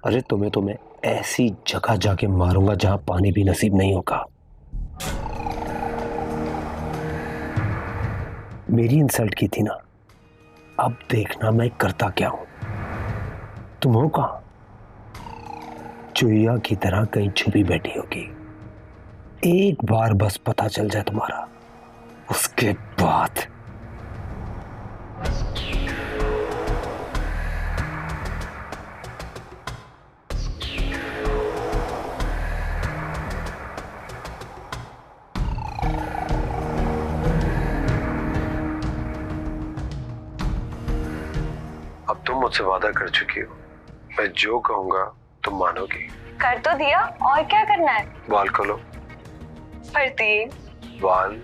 अरे तुम्हें तो मैं ऐसी जगह जाके मारूंगा जहां पानी भी नसीब नहीं होगा। मेरी इंसल्ट की थी ना, अब देखना मैं करता क्या हूं। तुम हो कहां? चुईया की तरह कहीं छुपी बैठी होगी। एक बार बस पता चल जाए तुम्हारा, उसके बाद अब तुम मुझसे वादा कर चुकी हो, मैं जो कहूंगा तुम मानोगी। कर तो दिया, और क्या करना है? बाल खोलो। परतीन, बाल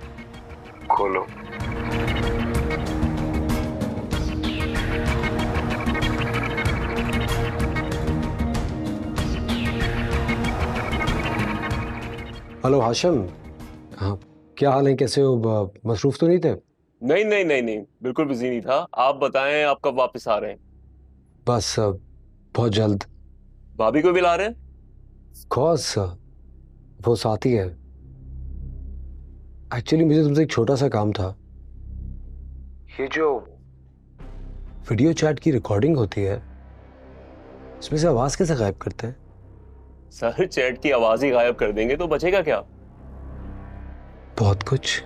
खोलो। हेलो हाशिम। हाँ, क्या हाल है, कैसे हो? मसरूफ तो नहीं थे? नहीं नहीं नहीं नहीं, बिल्कुल बिजी नहीं था। आप बताएं, आप कब वापस आ रहे हैं? बस बहुत जल्द। भाभी को भी ला रहे हैं? कोर्स वो साथ ही है। एक्चुअली मुझे तुमसे एक छोटा सा काम था। ये जो वीडियो चैट की रिकॉर्डिंग होती है, इसमें से आवाज कैसे गायब करते हैं? सर, चैट की आवाज ही गायब कर देंगे तो बचेगा क्या? बहुत कुछ।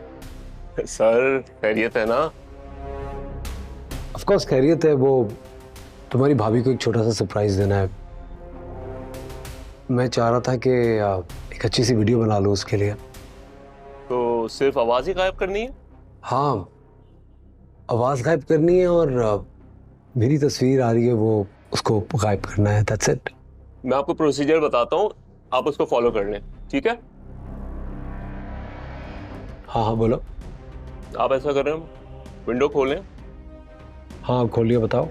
सर, खैरियत है ना? ऑफ कोर्स खैरियत है। वो तुम्हारी भाभी को एक छोटा सा सरप्राइज देना है। मैं चाह रहा था कि एक अच्छी सी वीडियो बना लूं उसके लिए। तो सिर्फ आवाज ही गायब करनी है? हाँ, आवाज गायब करनी है और मेरी तस्वीर आ रही है, वो उसको गायब करना है। That's it. मैं आपको प्रोसीजर बताता हूँ, आप उसको फॉलो कर लें, ठीक है? हाँ हाँ बोलो। आप ऐसा करें, विंडो खोलें। हाँ खोलिए, बताओ।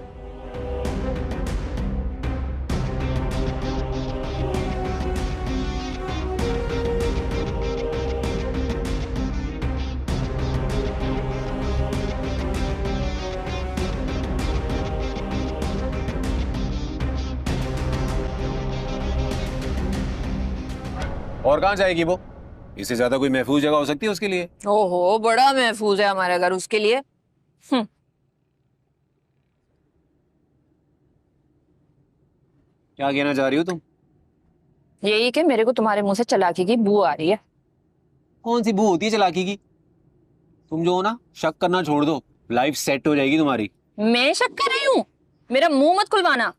और कहाँ जाएगी वो? इससे ज्यादा कोई महफूज जगह हो सकती है उसके लिए? ओहो, बड़ा महफूज है हमारा घर उसके लिए। क्या कहना चाह रही हो तुम? यही कि मेरे को तुम्हारे मुंह से चालाकी की बू आ रही है। कौन सी बू होती है चालाकी की? तुम जो हो ना, शक करना छोड़ दो, लाइफ सेट हो जाएगी तुम्हारी। मैं शक कर रही हूँ? मेरा मुंह मत खुलवाना।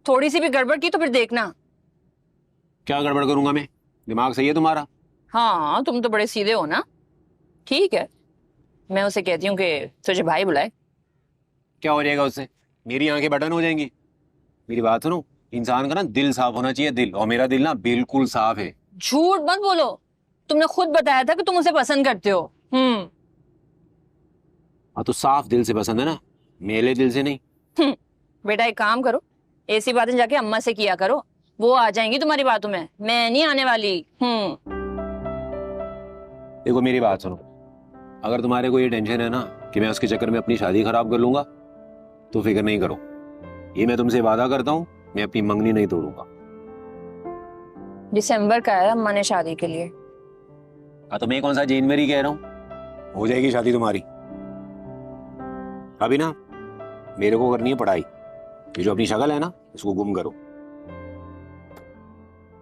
थोड़ी सी भी गड़बड़ की तो फिर देखना। क्या गड़बड़ करूंगा मैं? दिमाग सही है तुम्हारा? हाँ, तुम तो बड़े सीधे हो ना। ठीक है, मैं उसे कहती हूँ कि तुझे भाई बुलाए। क्या हो जाएगा उससे? मेरी आंखें बटन हो जाएंगी। मेरी बात सुनो, इंसान का ना दिल साफ होना चाहिए, दिल। और मेरा दिल ना बिल्कुल साफ है। झूठ मत बोलो, तुमने खुद बताया था कि तुम उसे पसंद करते हो। हाँ तो साफ दिल से पसंद है ना, मेले दिल से नहीं। बेटा एक काम करो, ऐसी बातें जाके अम्मा से किया करो, वो आ जाएंगी तुम्हारी बातों में, मैं नहीं आने वाली। देखो मेरी बात सुनो, अगर तुम्हारे को ये टेंशन है ना कि मैं उसके चक्कर में अपनी शादी खराब कर लूंगा, तो फिक्र नहीं करो। ये मैं तुमसे वादा करता हूँ, मैं अपनी मंगनी नहीं तोड़ूंगा। दिसंबर का है अम्मा ने शादी के लिए। हाँ तो मैं कौन सा जनवरी कह रहा हूँ, हो जाएगी शादी तुम्हारी। अभी ना मेरे को करनी है पढ़ाई। ये जो अपनी शक्ल है ना, इसको गुम करो।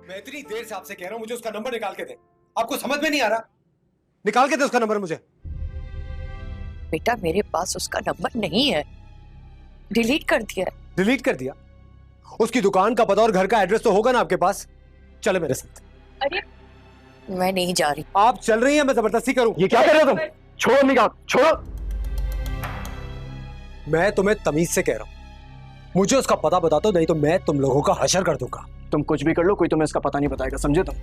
मैं इतनी देर से आपसे कह रहा हूं मुझे उसका नंबर निकाल के दे, आपको समझ में नहीं आ रहा? निकाल के दे उसका नंबर मुझे। बेटा मेरे पास उसका नंबर नहीं है, डिलीट कर दिया है। डिलीट कर दिया? उसकी दुकान का पता और घर का एड्रेस तो होगा ना आपके पास? चले मेरे साथ। अरे मैं नहीं जा रही। आप चल रही हैं, मैं जबरदस्ती करूं? ये क्या कर रहे हो तुम? छोड़ो निकाल, छोड़ो। मैं तुम्हें तमीज से कह रहा हूं, मुझे उसका पता बता दो, नहीं तो मैं तुम लोगों का हशर कर दूंगा। तुम कुछ भी कर लो, कोई तुम्हें इसका पता नहीं बताएगा, समझे तुम?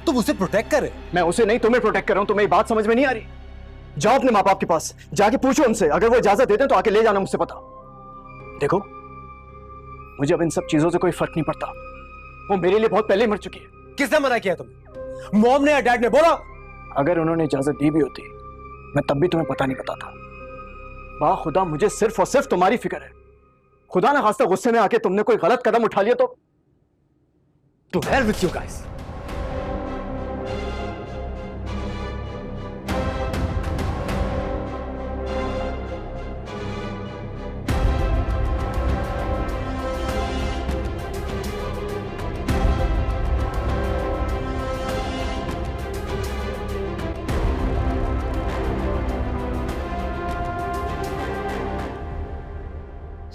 तुम उसे प्रोटेक्ट कर रहे? मैं उसे नहीं, तुम्हें प्रोटेक्ट कर रहा हूं। तुम्हें बात समझ में नहीं आ रही? जाओ अपने माँ बाप के पास, जाके पूछो उनसे, अगर वो इजाजत देते हैं तो आके ले जाना मुझसे पता। देखो, मुझे अब इन सब चीजों से कोई फर्क नहीं पड़ता। वो मेरे लिए बहुत पहले ही मर चुकी है। किसने मना किया तुम्हें? मॉम ने या डैड ने बोला? अगर उन्होंने इजाजत दी भी होती, मैं तब भी तुम्हें पता नहीं बताता। खुदा मुझे सिर्फ और सिर्फ तुम्हारी फिक्र है। खुदा ना खास्ता गुस्से में आके तुमने कोई गलत कदम उठा लिया तो to hell with you guys.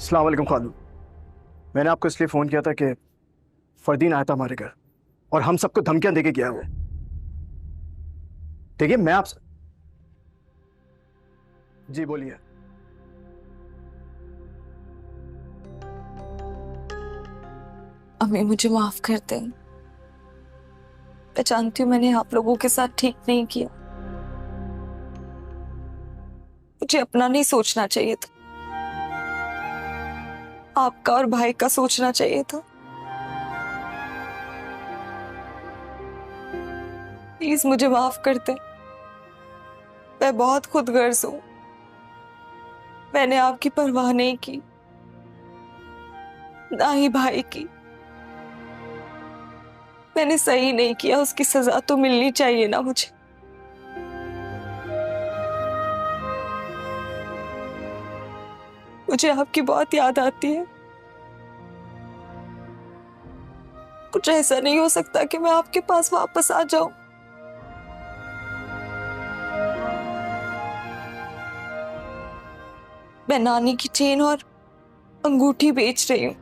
अस्सलाम वालेकुम खालू। मैंने आपको इसलिए फ़ोन किया था कि फरदीन आया था हमारे घर और हम सबको धमकियां देके गया वो। देखिए मैं आपसे, जी बोलिए। अम्मी मुझे माफ कर दें। मैं जानती हूँ मैंने आप लोगों के साथ ठीक नहीं किया। मुझे अपना नहीं सोचना चाहिए था, आपका और भाई का सोचना चाहिए था। प्लीज मुझे माफ कर दें। मैं बहुत खुदगर्ज हूं। मैंने आपकी परवाह नहीं की, ना ही भाई की। मैंने सही नहीं किया, उसकी सजा तो मिलनी चाहिए ना मुझे। मुझे आपकी बहुत याद आती है। कुछ ऐसा नहीं हो सकता कि मैं आपके पास वापस आ जाऊं। मैं नानी की चेन और अंगूठी बेच रही हूं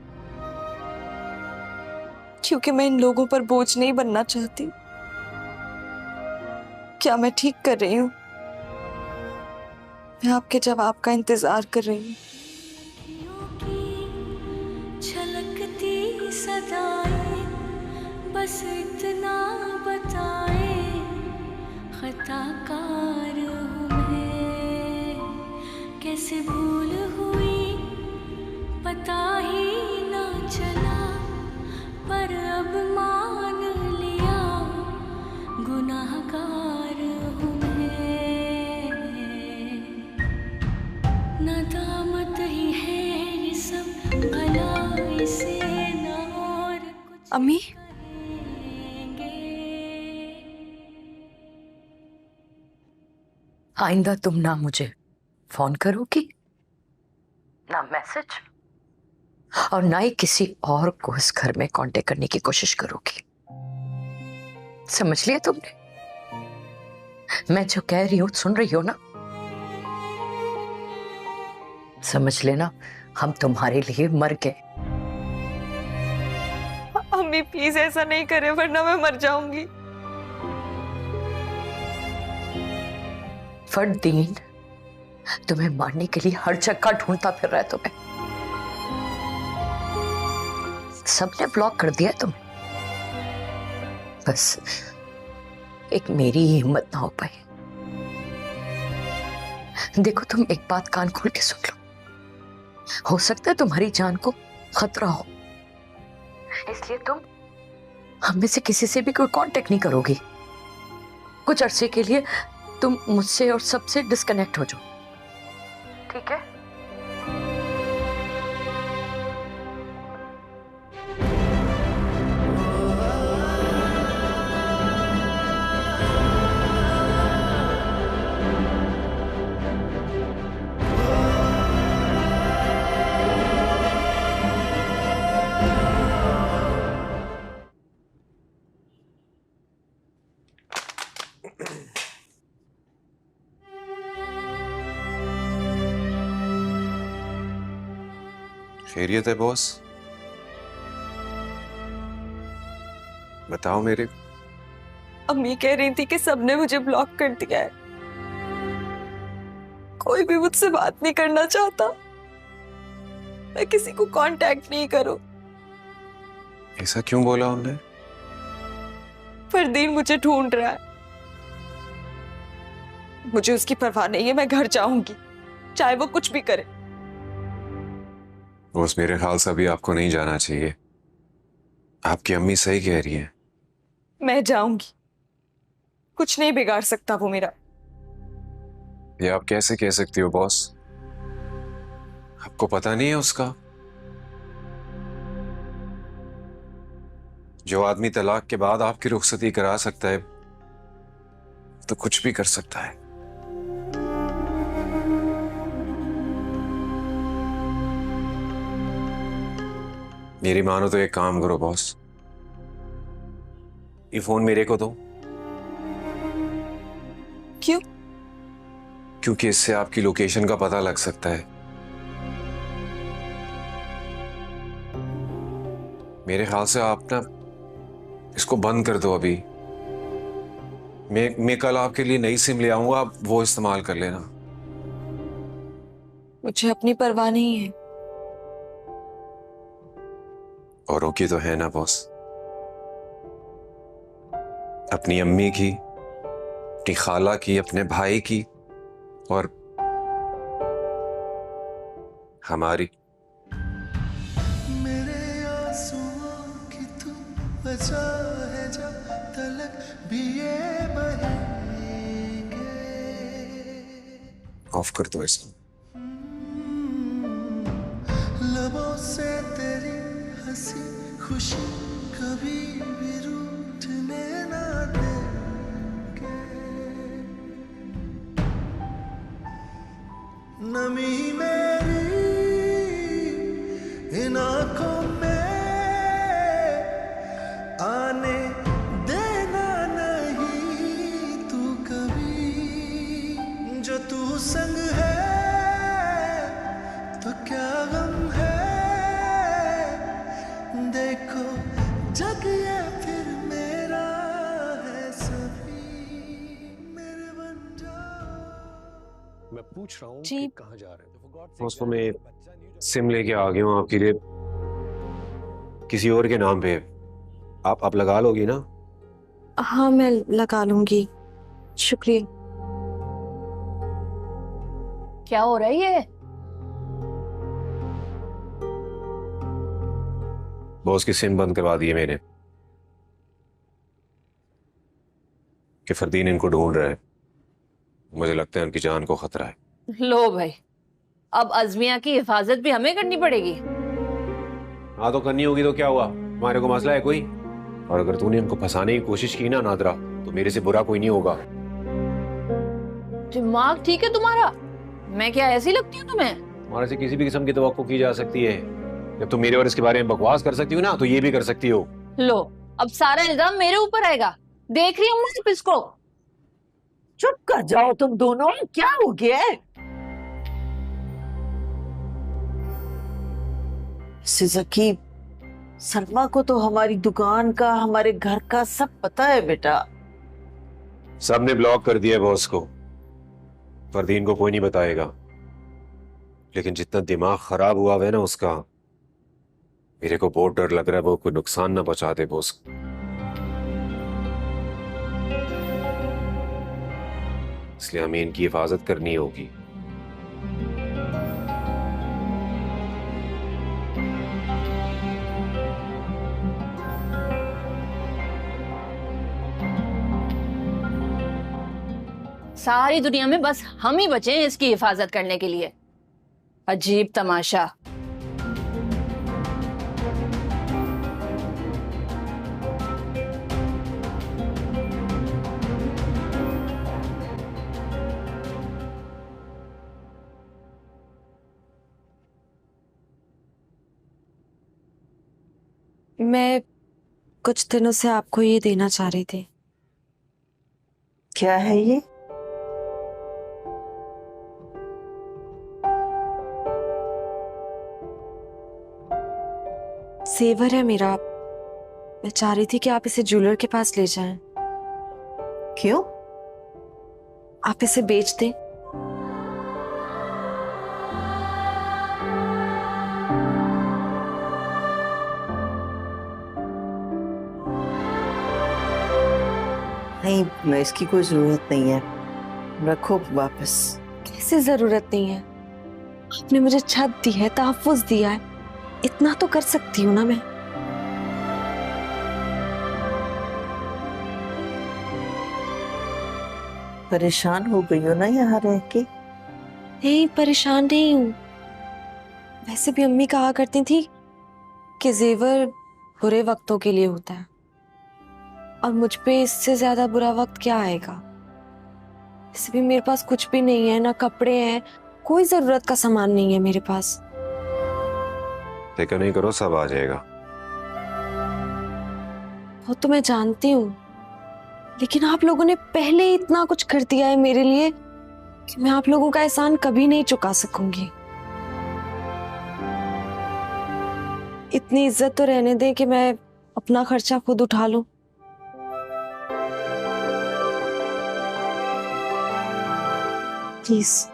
क्योंकि मैं इन लोगों पर बोझ नहीं बनना चाहती। क्या मैं ठीक कर रही हूं? मैं आपके जवाब का इंतजार कर रही हूं। छलकती सदाएं बस इतना बताए, खताकार हूँ मैं, कैसे भूल हुई पता ही ना चला, पर अब मान लिया गुनाहगार हूँ मैं। नदामत ही है ये सब, भला इसे ना और कुछ अम्मी कहेंगे। आइंदा तुम ना मुझे फोन करोगी, ना मैसेज, और ना ही किसी और को इस घर में कांटेक्ट करने की कोशिश करोगी। समझ लिया तुमने? मैं जो कह रही हूं सुन रही हो ना? समझ लेना हम तुम्हारे लिए मर गए। अम्मी प्लीज ऐसा नहीं करे वरना मैं मर जाऊंगी। फरदीन तुम्हें मारने के लिए हर जगह ढूंढता फिर रहा है तुम्हें। सबने ब्लॉक कर दिया है तुम्हें। बस एक मेरी ही हिम्मत ना हो पाई। देखो तुम एक बात कान खोल के सुन लो, हो सकता है तुम्हारी जान को खतरा हो, इसलिए तुम हम में से किसी से भी कोई कांटेक्ट नहीं करोगी। कुछ अरसे के लिए तुम मुझसे और सबसे डिस्कनेक्ट हो जाओ, ठीक है? खैरियत है बॉस? बताओ मेरे। अम्मी कह रही थी कि सबने मुझे ब्लॉक कर दिया है, कोई भी मुझसे बात नहीं करना चाहता, मैं किसी को कांटेक्ट नहीं करूं। ऐसा क्यों बोला उन्होंने? फरदीन मुझे ढूंढ रहा है, मुझे उसकी परवाह नहीं है। मैं घर जाऊंगी चाहे वो कुछ भी करे। बॉस मेरे ख्याल से अभी आपको नहीं जाना चाहिए। आपकी अम्मी सही कह रही है। मैं जाऊंगी, कुछ नहीं बिगाड़ सकता वो मेरा। ये आप कैसे कह सकती हो बॉस? आपको पता नहीं है उसका? जो आदमी तलाक के बाद आपकी रुखसती करा सकता है तो कुछ भी कर सकता है। मेरी मानो तो एक काम करो बॉस, ये फोन मेरे को दो। क्यों? क्योंकि इससे आपकी लोकेशन का पता लग सकता है। मेरे ख्याल से आप ना इसको बंद कर दो अभी। मैं कल आपके लिए नई सिम ले आऊंगा, आप वो इस्तेमाल कर लेना। मुझे अपनी परवाह नहीं है। औरों की तो है ना बॉस, अपनी अम्मी की, अपनी खाला की, अपने भाई की और हमारी। मेरे आंसुओं की तू वजह है, जब तलक भी ये बहेंगे। ऑफ कर दो इसको। लबों से तेरी हंसी खुशी कभी भी रूठने ना देंगे। नमी मेरी इन आंखों में आने देना नहीं तू कभी। जो तू संग है तो क्या गम है, देखो जग ये फिर मेरा है सभी। मेरे बन जाओ। मैं पूछ रहा हूँ जी। कि कहाँ जा रहे हो? उसको मैं सिम लेके आ गया हूँ आपके लिए, किसी और के नाम पे। आप लगा लोगी ना? हाँ मैं लगा लूंगी, शुक्रिया। क्या हो रहा है ये? बॉस की सिम बंद करवा दी है मैंने कि फरदीन इनको ढूंढ रहा है। मुझे लगता है उनकी जान को खतरा है। लो भाई, अब अज़मिया की हिफाजत भी हमें करनी पड़ेगी। हाँ तो करनी होगी तो क्या हुआ, तुम्हारे को मसला है कोई? और अगर तूने उनको फंसाने की कोशिश की ना नादरा, तो मेरे से बुरा कोई नहीं होगा। दिमाग ठीक है तुम्हारा? मैं क्या ऐसी लगती हूँ तुम्हें? तुम्हारे से किसी भी किस्म की तवक्को की जा सकती है। जब तुम मेरे और इसके बारे में बकवास कर सकती हो ना, तो ये भी कर सकती हो। लो, अब सारा इल्जाम मेरे ऊपर आएगा। देख रही हूँ मुझे इसको। चुप कर जाओ तुम दोनों, क्या हो गया है? सिज़की, सलमा को तो हमारी दुकान का, हमारे घर का सब पता है बेटा। सबने ब्लॉक कर दिया बॉस को। फरदीन को कोई नहीं बताएगा। लेकिन जितना दिमाग खराब हुआ है ना उसका, मेरे को बहुत डर लग रहा है वो कोई नुकसान ना पहुंचा दे बॉस। इसलिए हमें इनकी हिफाजत करनी होगी। सारी दुनिया में बस हम ही बचे हैं इसकी हिफाजत करने के लिए। अजीब तमाशा। मैं कुछ दिनों से आपको ये देना चाह रही थी। क्या है ये? सेवर है मेरा। मैं चाह रही थी कि आप इसे ज्वेलर के पास ले जाएं। क्यों? आप इसे बेच दें। नहीं, मैं इसकी कोई जरूरत नहीं है, रखो वापस। कैसे जरूरत नहीं है? आपने मुझे छत दी है, तहफ्फुज़ दिया है, इतना तो कर सकती हूँ ना मैं। परेशान हो गई हो ना यहाँ रह के? नहीं, परेशान नहीं हूँ। वैसे भी अम्मी कहा करती थी कि जेवर बुरे वक्तों के लिए होता है। और मुझ पे इससे ज्यादा बुरा वक्त क्या आएगा। इससे भी मेरे पास कुछ भी नहीं है, ना कपड़े हैं, कोई जरूरत का सामान नहीं है मेरे पास। फिक्र नहीं करो, सब आ जाएगा। वो तो मैं जानती हूँ, लेकिन आप लोगों ने पहले ही इतना कुछ कर दिया है मेरे लिए कि मैं आप लोगों का एहसान कभी नहीं चुका सकूंगी। इतनी इज्जत तो रहने दें कि मैं अपना खर्चा खुद उठा लूं। प्लीज।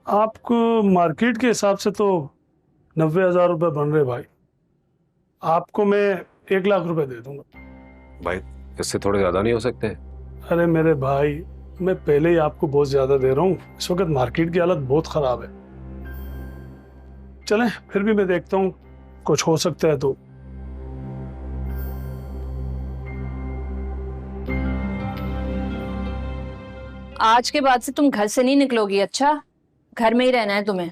आपको मार्केट के हिसाब से तो 90,000 रुपये बन रहे भाई। आपको मैं 1 लाख रुपए दे दूंगा। भाई इससे थोड़े ज्यादा नहीं हो सकते? अरे मेरे भाई, मैं पहले ही आपको बहुत ज्यादा दे रहा हूँ। इस वक्त मार्केट की हालत बहुत खराब है। चलें, फिर भी मैं देखता हूँ कुछ हो सकता है तो। आज के बाद से तुम घर से नहीं निकलोगी, अच्छा? घर में ही रहना है तुम्हें,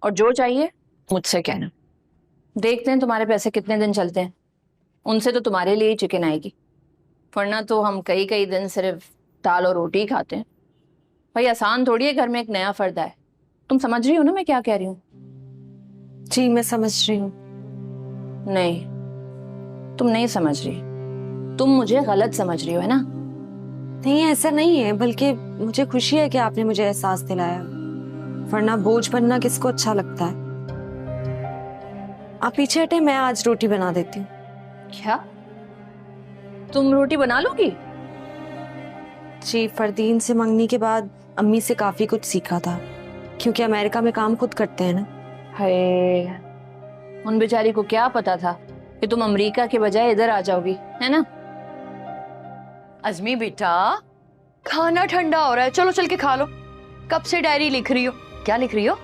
और जो चाहिए मुझसे कहना। देखते हैं तुम्हारे पैसे कितने दिन चलते हैं, उनसे तो तुम्हारे लिए ही चिकन आएगी, वरना तो हम कई कई दिन सिर्फ दाल और रोटी ही खाते हैं। भाई आसान थोड़ी है, घर में एक नया फर्द है। तुम समझ रही हो ना मैं क्या कह रही हूँ? जी मैं समझ रही हूँ। नहीं, तुम नहीं समझ रही, तुम मुझे गलत समझ रही हो, है ना? नहीं ऐसा नहीं है, बल्कि मुझे खुशी है कि आपने मुझे एहसास दिलाया, वरना बोझ बनना किसको अच्छा लगता है। आप पीछे हटे, मैं आज रोटी बना देती हूँ। क्या तुम रोटी बना लोगी? जी, फरदीन से मंगनी के बाद अम्मी से काफी कुछ सीखा था, क्योंकि अमेरिका में काम खुद करते हैं ना। हाय, उन बेचारी को क्या पता था कि तुम अमेरिका के बजाय इधर आ जाओगी, है ना? अजमी बेटा, खाना ठंडा हो रहा है, चलो चल के खा लो। कब से डायरी लिख रही हो? क्या लिख रही हो?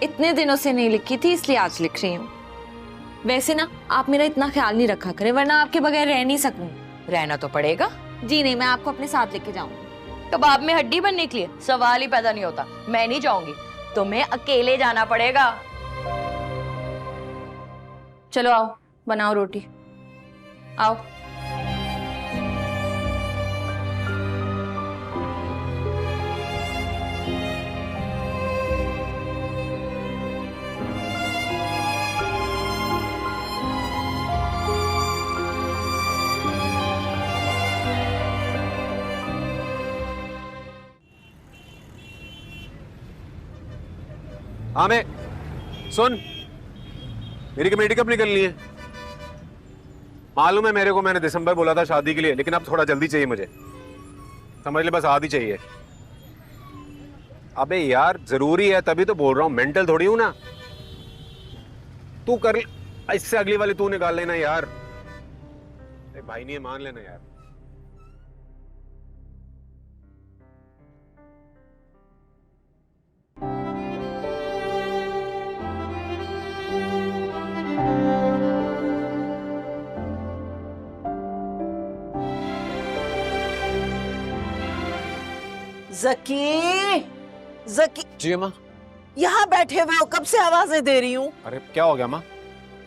इतने दिनों से नहीं लिखी थी, इसलिए आज लिख रही हूँ। वैसे ना आप मेरा इतना ख्याल नहीं रखा करें, वरना आपके बगैर रह नहीं सकूं। रहना तो पड़ेगा। जी नहीं, मैं आपको अपने साथ लेके जाऊंगी। कबाब में हड्डी बनने के लिए सवाल ही पैदा नहीं होता। मैं नहीं जाऊंगी, तुम्हें अकेले जाना पड़ेगा। चलो आओ, बनाओ रोटी, आओ। हाँ मैं सुन, मेरी कमेटी कब निकलनी है? मालूम है मेरे को, मैंने दिसंबर बोला था शादी के लिए, लेकिन अब थोड़ा जल्दी चाहिए मुझे, समझ ले, बस आधी चाहिए। अबे यार जरूरी है तभी तो बोल रहा हूँ, मेंटल थोड़ी हूं ना। तू कर, इससे अगली वाली तू निकाल लेना यार। भाई नहीं है, मान लेना यार। जकी, जकी जी अम्मा। यहाँ बैठे हुए हो, कब से आवाजें दे रही हूँ। अरे क्या हो गया अम्मा?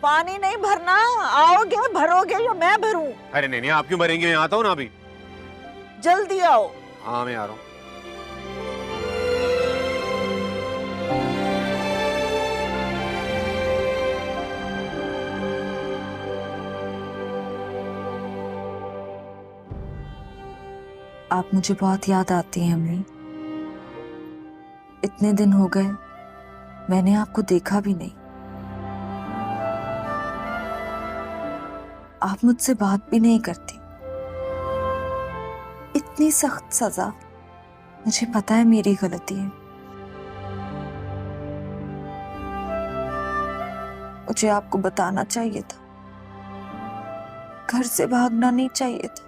पानी नहीं भरना, आओगे भरोगे या मैं भरूं? अरे नहीं नहीं, आप क्यों भरेंगे, मैं आता हूँ ना अभी। जल्दी आओ। हाँ मैं आ रहा हूँ। आप मुझे बहुत याद आती हैं अम्मी। इतने दिन हो गए मैंने आपको देखा भी नहीं। आप मुझसे बात भी नहीं करती। इतनी सख्त सजा, मुझे पता है मेरी गलती है। मुझे आपको बताना चाहिए था, घर से भागना नहीं चाहिए था।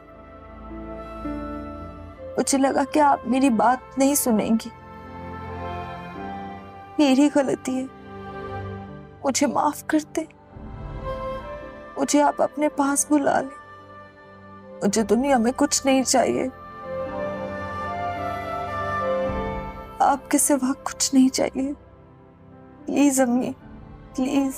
मुझे लगा कि आप मेरी बात नहीं सुनेंगी। मेरी गलती है, मुझे माफ कर दे। मुझे आप अपने पास बुला ले। मुझे दुनिया में कुछ नहीं चाहिए, आपके सिवा कुछ नहीं चाहिए। प्लीज अम्मी, प्लीज।